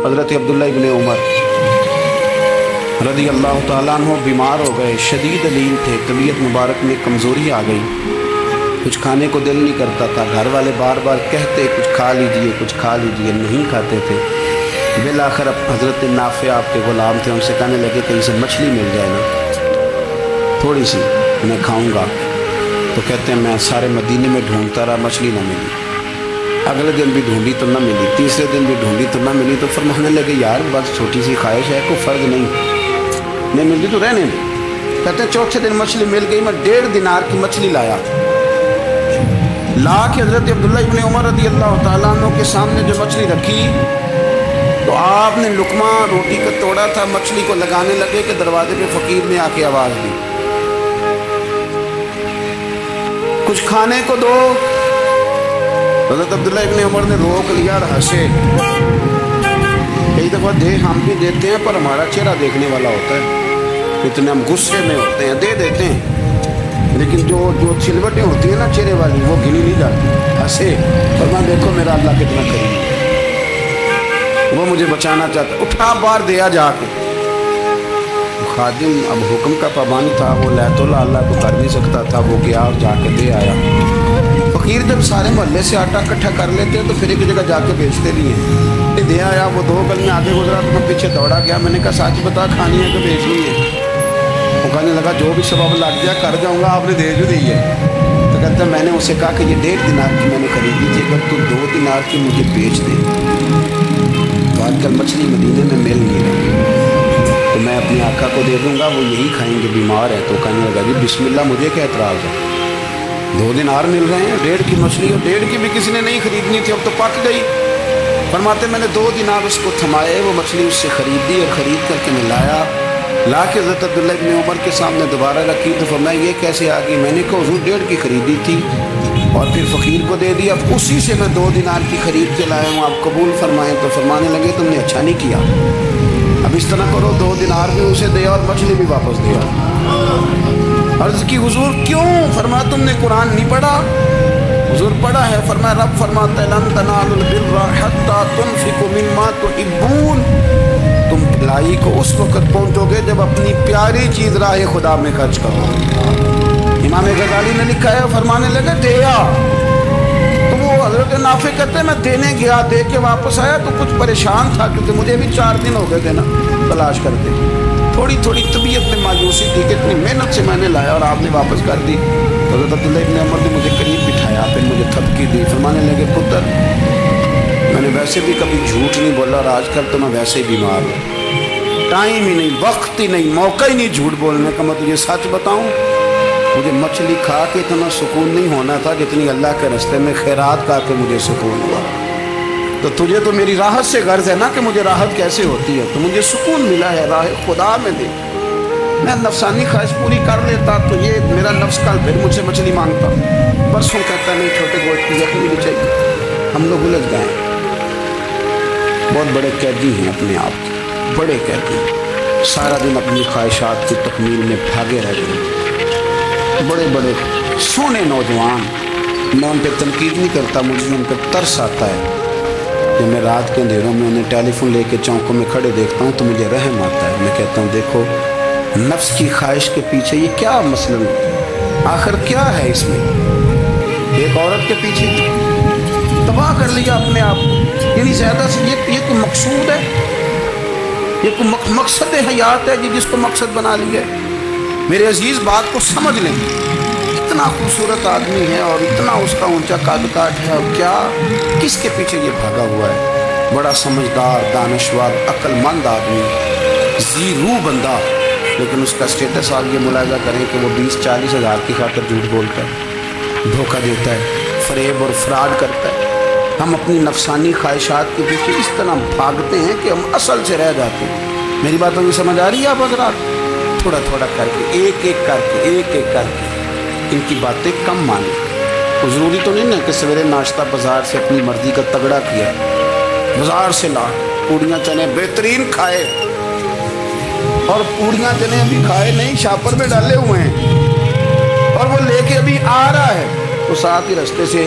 حضرت عبداللہ ابن عمر رضی اللہ تعالیٰ عنہ بیمار ہو گئے، شدید علیم تھے، طبیعت مبارک میں کمزوری آ گئی، کچھ کھانے کو دل نہیں کرتا تھا، گھر والے بار بار کہتے کچھ کھا لیجئے کچھ کھا لیجئے، نہیں کھاتے تھے۔ بالآخر اب حضرت نافع آپ کے غلام تھے، ان سے کہنے لگے کہیں سے مچھلی مل جائے نا تھوڑی سی، میں کھاؤں گا۔ تو کہتے ہیں میں سارے مدینے میں ڈھونڈتا رہا، مچھلی نہ ملی، اگلے دن بھی ڈھونڈی تو نہ ملی، تیسرے دن بھی ڈھونڈی تو نہ ملی، تو فرمانے لگے یار بس چھوٹی سی خواہش ہے، کوئی فرض نہیں ملتی تو رہنے دے۔ کہتے ہیں چوتھے دن مچھلی مل گئی، میں 1.5 دینار کی مچھلی لایا، لا کے حضرت عبداللہ ابن عمر رضی اللہ تعالیٰ عنہ کے سامنے جو مچھلی رکھی تو آپ نے لقمہ روٹی کا توڑا تھا، مچھلی کو لگانے لگے کہ دروازے پہ فقیر نے آ کے آواز دی کچھ کھانے کو دو۔ حضرت عبداللہ ابن عمر نے روک لیا اور ہنسے۔ کئی دفعہ ہم بھی دیتے ہیں پر ہمارا چہرہ دیکھنے والا ہوتا ہے، اتنے ہم غصے میں ہوتے ہیں، دے دیتے ہیں، لیکن جو چھلوٹیں ہوتی ہیں نا چہرے والی وہ گنی نہیں جاتی۔ ہنسے فرمایا دیکھو میرا اللہ کتنا کریم ہے، وہ مجھے بچانا چاہتا ہے، اٹھا بار دیا جا کے۔ خادم اب حکم کا پابند تھا، وہ لیت اللہ کو کر نہیں سکتا تھا، وہ گیا اور جا کے دے آیا۔ فقیر جب سارے محلے سے آٹا اکٹھا کر لیتے ہیں تو پھر ایک جگہ جا کے بیچتے نہیں ہیں۔ دے آیا، وہ 2 گلیاں آگے گزرا تو میں پیچھے دوڑا گیا، میں نے کہا سچ بتا کھانی ہے کہ بیچنی ہے؟ وہ کہنے لگا جو بھی سبب لگ گیا کر جاؤں گا، آپ نے دے جو دی ہے۔ تو کہتا ہے میں نے اسے کہا کہ یہ 1.5 دینار کی میں نے خریدی تھی، اگر تو 2 دینار کی مجھے بیچ دے تو آج کل مچھلی مدینے میں مل نہیں رہی، تو میں اپنے آقا کو دے دوں گا، وہ یہی کھائیں گے، بیمار ہے۔ تو کہنے لگا جی بسم اللہ، مجھے کیا اعتراض ہے، 2 دینار مل رہے ہیں، 1.5 کی مچھلی، اور 1.5 کی بھی کسی نے نہیں خریدنی تھی، اب تو پک گئی۔ فرماتے میں نے 2 دینار اس کو تھمائے، وہ مچھلی اس سے خریدی اور خرید کر کے میں لایا، لا کے حضرت عبداللہ ابن عمر کے سامنے دوبارہ رکھی۔ تو فرمایا یہ کیسے آ گئی؟ میں نے کہا حضور 1.5 کی خریدی تھی اور پھر فقیر کو دے دی، اب اسی سے میں 2 دینار کی خرید کے لایا ہوں، آپ قبول فرمائیں۔ تو فرمانے لگے تم نے اچھا نہیں کیا، اب اس طرح کرو 2 دینار بھی اسے دے اور مچھلی بھی واپس دیا۔ عرض کی حضور کیوں؟ فرمایا تم نے قرآن نہیں پڑھا؟ حضور پڑھا ہے۔ فرمایا رب فرماتا ہے لن تنالوا البر حتی تنفقوا مما تحبون، تم بھلائی کو اس وقت پہنچو گے جب اپنی پیاری چیز راہ خدا میں خرچ کرو۔ امام غزالی نے لکھا ہے، فرمانے لگے دے آ، تو وہ حضرت نافع کہتے ہیں میں دینے گیا، دے کے واپس آیا تو کچھ پریشان تھا کیونکہ مجھے بھی 4 دن ہو گئے تھے نا تلاش کرتے، تھوڑی طبیعت میں مایوسی تھی کہ اتنی محنت سے میں نے لایا اور آپ نے واپس کر دی۔ حضرت عبداللہ ابن عمر نے مجھے قریب بٹھایا، پھر مجھے تھپکی دی، فرمانے لگے پتر میں نے ویسے بھی کبھی جھوٹ نہیں بولا اور آج کل تو میں ویسے ہی بیمار ہوں، ٹائم ہی نہیں، وقت ہی نہیں، موقع ہی نہیں جھوٹ بولنے کا۔ میں تجھے سچ بتاؤں مجھے مچھلی کھا کے اتنا سکون نہیں ہونا تھا جتنی اللہ کے راستے میں خیرات کھا کے مجھے سکون ہوا۔ تو تجھے تو میری راحت سے غرض ہے نا کہ مجھے راحت کیسے ہوتی ہے، تو مجھے سکون ملا ہے راہ خدا میں دے، میں نفسانی خواہش پوری کر لیتا تو یہ میرا نفس کل پھر مجھ سے مچھلی مانگتا، پرسوں کہتا نہیں چھوٹے گوشت کی یخنی بھی چاہیے۔ ہم لوگ الجھ گئے ہیں، بہت بڑے قیدی ہیں اپنے آپ کے، بڑے قیدی، سارا دن اپنی خواہشات کی تکمیل میں بھاگے رہ گئے، بڑے بڑے سونے نوجوان۔ میں ان پہ تنقید نہیں کرتا، مجھے ان پہ ترس آتا ہے کہ میں رات کے اندھیروں میں انہیں ٹیلی فون لے کے چوکوں میں کھڑے دیکھتا ہوں تو مجھے رحم آتا ہے۔ میں کہتا ہوں دیکھو نفس کی خواہش کے پیچھے یہ کیا مسئلہ ہے، آخر کیا ہے اس میں؟ ایک عورت کے پیچھے تباہ کر لیا اپنے آپ، یعنی زیادہ سے یہ کوئی مقصود ہے، یہ کوئی مقصد حیات ہے جس کو مقصد بنا لیا ہے؟ میرے عزیز بات کو سمجھ لیں، اتنا خوبصورت آدمی ہے اور اتنا اس کا اونچا قد کاٹ ہے، اور کیا کس کے پیچھے یہ بھاگا ہوا ہے؟ بڑا سمجھدار، دانشور، عقل مند آدمی، ذی روح بندہ، لیکن اس کا سٹیٹس آپ یہ ملاحظہ کریں کہ وہ 20-40 ہزار کی خاطر جھوٹ بولتا ہے، دھوکہ دیتا ہے، فریب اور فراڈ کرتا ہے۔ ہم اپنی نفسانی خواہشات کے پیچھے اس طرح بھاگتے ہیں کہ ہم اصل سے رہ جاتے ہیں۔ میری باتوں کی سمجھ آ رہی ہے آپ حضرات؟ تھوڑا تھوڑا کر کے، ایک ایک کر کے ان کی باتیں کم مانیں۔ ضروری تو نہیں نا کہ سویرے ناشتہ بازار سے اپنی مرضی کا تگڑا کیا، بازار سے لا پوڑیاں چنے بہترین کھائے، اور پوڑیاں چنے ابھی کھائے نہیں، شاپر میں ڈالے ہوئے ہیں اور وہ لے کے ابھی آ رہا ہے، تو ساتھ ہی رستے سے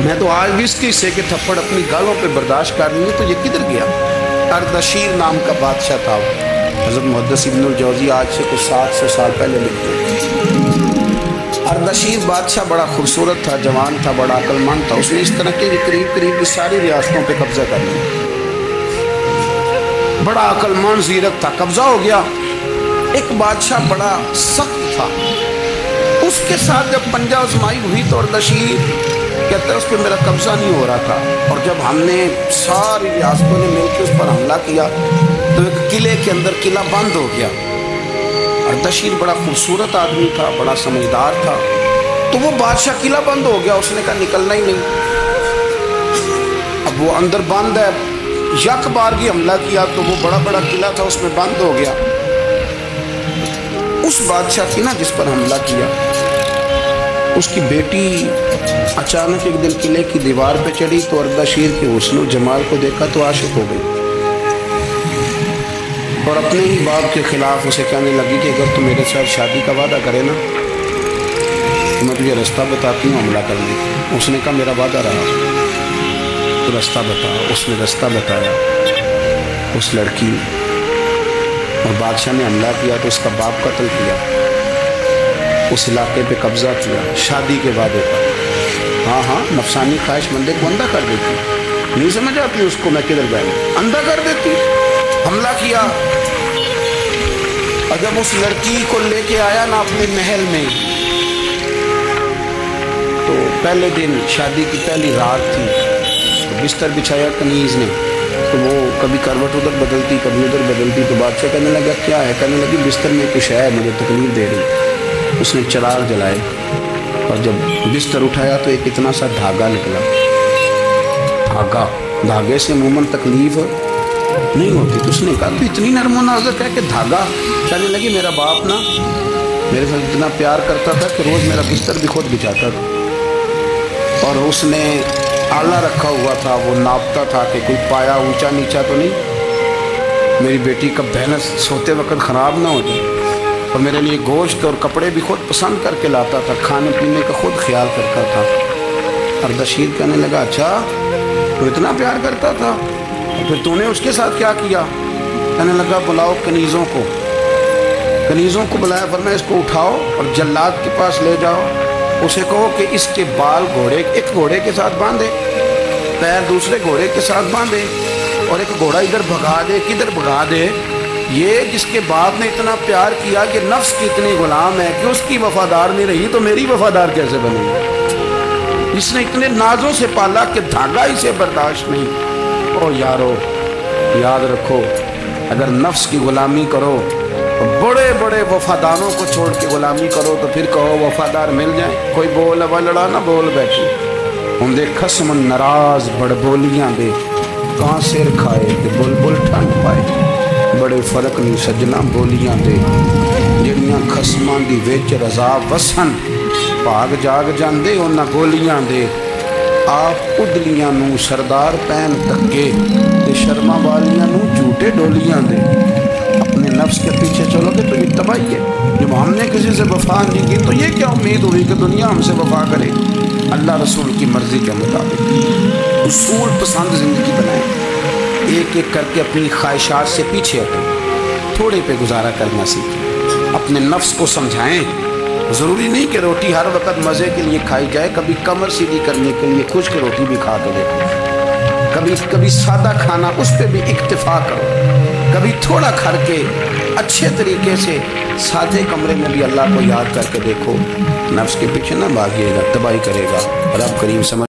میں تو آج بھی اس کے حصے کے تھپڑ اپنی گالوں پہ برداشت کر رہی ہوں، تو یہ کدھر گیا؟ اردشیر نام کا بادشاہ تھا، حضرت محدث ابن الجوزی آج سے کچھ 700 سال پہلے لکھتے ہیں۔ اردشیر بادشاہ بڑا خوبصورت تھا، جوان تھا، بڑا عقل مند تھا۔ اس نے اس طرح کے قریب قریب کی ساری ریاستوں پہ قبضہ کر لیا۔ بڑا عقل مند زیرک تھا، قبضہ ہو گیا۔ ایک بادشاہ بڑا سخت تھا، اس کے ساتھ جب پنجہ آزمائی ہوئی تو اردشیر کہتا ہے اس پہ میرا قبضہ نہیں ہو رہا تھا، اور جب ہم نے ساری ریاستوں نے مل کے اس پر حملہ کیا تو ایک قلعے کے اندر قلعہ بند ہو گیا۔ اردشیر بڑا خوبصورت آدمی تھا، بڑا سمجھدار تھا، تو وہ بادشاہ قلعہ بند ہو گیا، اس نے کہا نکلنا ہی نہیں۔ اب وہ اندر بند ہے، یک بارگی حملہ کیا تو وہ بڑا بڑا قلعہ تھا، اس میں بند ہو گیا۔ اس بادشاہ کی نا جس پر حملہ کیا، اس کی بیٹی اچانک ایک دن قلعے کی دیوار پہ چڑھی تو اردشیر کے حسن و جمال کو دیکھا تو عاشق ہو گئی، اور اپنے ہی باپ کے خلاف اسے کہنے لگی کہ اگر تو میرے ساتھ شادی کا وعدہ کرے نا تو میں تجھے رستہ بتاتی ہوں حملہ کرنے کا۔ اس نے کہا میرا وعدہ رہا، تو رستہ بتا۔ اس نے رستہ بتایا اس لڑکی نے، اور بادشاہ نے حملہ کیا تو اس کا باپ قتل کیا، اس علاقے پہ قبضہ کیا شادی کے وعدے پر۔ ہاں نفسانی خواہش مندے کو اندھا کر دیتی، نہیں سمجھ آتی اس کو میں کدھر گیا، اندھا کر دیتی۔ حملہ کیا، اور جب اس لڑکی کو لے کے آیا نا اپنے محل میں، تو پہلے دن شادی کی پہلی رات تھی، تو بستر بچھایا کنیز نے، تو وہ کبھی کروٹ ادھر بدلتی کبھی ادھر بدلتی، تو بادشاہ کہنے لگا کیا ہے؟ کہنے لگی بستر میں کچھ ہے، مجھے تکلیف دے رہی۔ اس نے چراغ جلائے، اور جب بستر اٹھایا تو ایک اتنا سا دھاگا نکلا۔ دھاگے سے عموماً تکلیف نہیں ہوتی، تو اس نے کہا تو اتنی نرم و نازک ہے کہ دھاگا؟ کہنے لگی میرا باپ نا میرے ساتھ اتنا پیار کرتا تھا کہ روز میرا بستر بھی خود بچھاتا تھا، اور اس نے آلہ رکھا ہوا تھا، وہ ناپتا تھا کہ کوئی پایا اونچا نیچا تو نہیں، میری بیٹی کا بیلنس سوتے وقت خراب نہ ہو جائے، اور میرے لیے گوشت اور کپڑے بھی خود پسند کر کے لاتا تھا، کھانے پینے کا خود خیال کرتا تھا۔ اردشیر کہنے لگا اچھا تو اتنا پیار کرتا تھا، اور پھر تو نے اس کے ساتھ کیا کیا؟ کہنے لگا بلاؤ کنیزوں کو بلایا، ورنہ اس کو اٹھاؤ اور جلاد کے پاس لے جاؤ، اسے کہو کہ اس کے بال ایک گھوڑے کے ساتھ باندھے، پیر دوسرے گھوڑے کے ساتھ باندھے، اور ایک گھوڑا ادھر بھگا دے کدھر بھگا دے۔ یہ جس کے باپ نے اتنا پیار کیا کہ نفس کی اتنی غلام ہے کہ اس کی وفادار نہیں رہی تو میری وفادار کیسے بنے گی؟ جس نے اتنے نازوں سے پالا کہ دھاگا اسے برداشت نہیں۔ او یارو یاد رکھو، اگر نفس کی غلامی کرو، بڑے بڑے وفاداروں کو چھوڑ کے غلامی کرو تو پھر کہو وفادار مل جائیں، کوئی بول اب لڑا نہ بول بیٹھی۔ ہوں دے خصم ناراض بڑ بولیاں دے، کہاں سر کھائے تے بلبل ٹھنڈ پائے، بڑے فرق نہیں سجنا بولیاں دے، جڑیاں خصماں دی وچ رضا وسن، بھاگ جاگ جاندے انہاں گولیاں دے، آپ ادلیاں نو سردار پین تکے تے شرما والیاں نو جھوٹے ڈولیاں دے۔ اپنے نفس کے پیچھے چلو گے تو یہ تباہی ہے۔ جب ہم نے کسی سے وفا نہیں کی تو یہ کیا امید ہوئی کہ دنیا ہم سے وفا کرے؟ اللہ رسول کی مرضی کے مطابق اصول پسند زندگی بنائیں، ایک ایک کر کے اپنی خواہشات سے پیچھے ہٹیں، تھوڑے پہ گزارا کرنا سیکھیں، اپنے نفس کو سمجھائیں۔ ضروری نہیں کہ روٹی ہر وقت مزے کے لیے کھائی جائے، کبھی کمر سیدھی کرنے کے لیے خشک روٹی بھی کھا کے دیکھو، کبھی سادہ کھانا اس پہ بھی اکتفا کرو، کبھی تھوڑا کھر کے اچھے طریقے سے سادے کمرے میں بھی اللہ کو یاد کر کے دیکھو۔ نفس کے پیچھے نہ بھاگیے گا، تباہی کرے گا۔ رب کریم سمجھ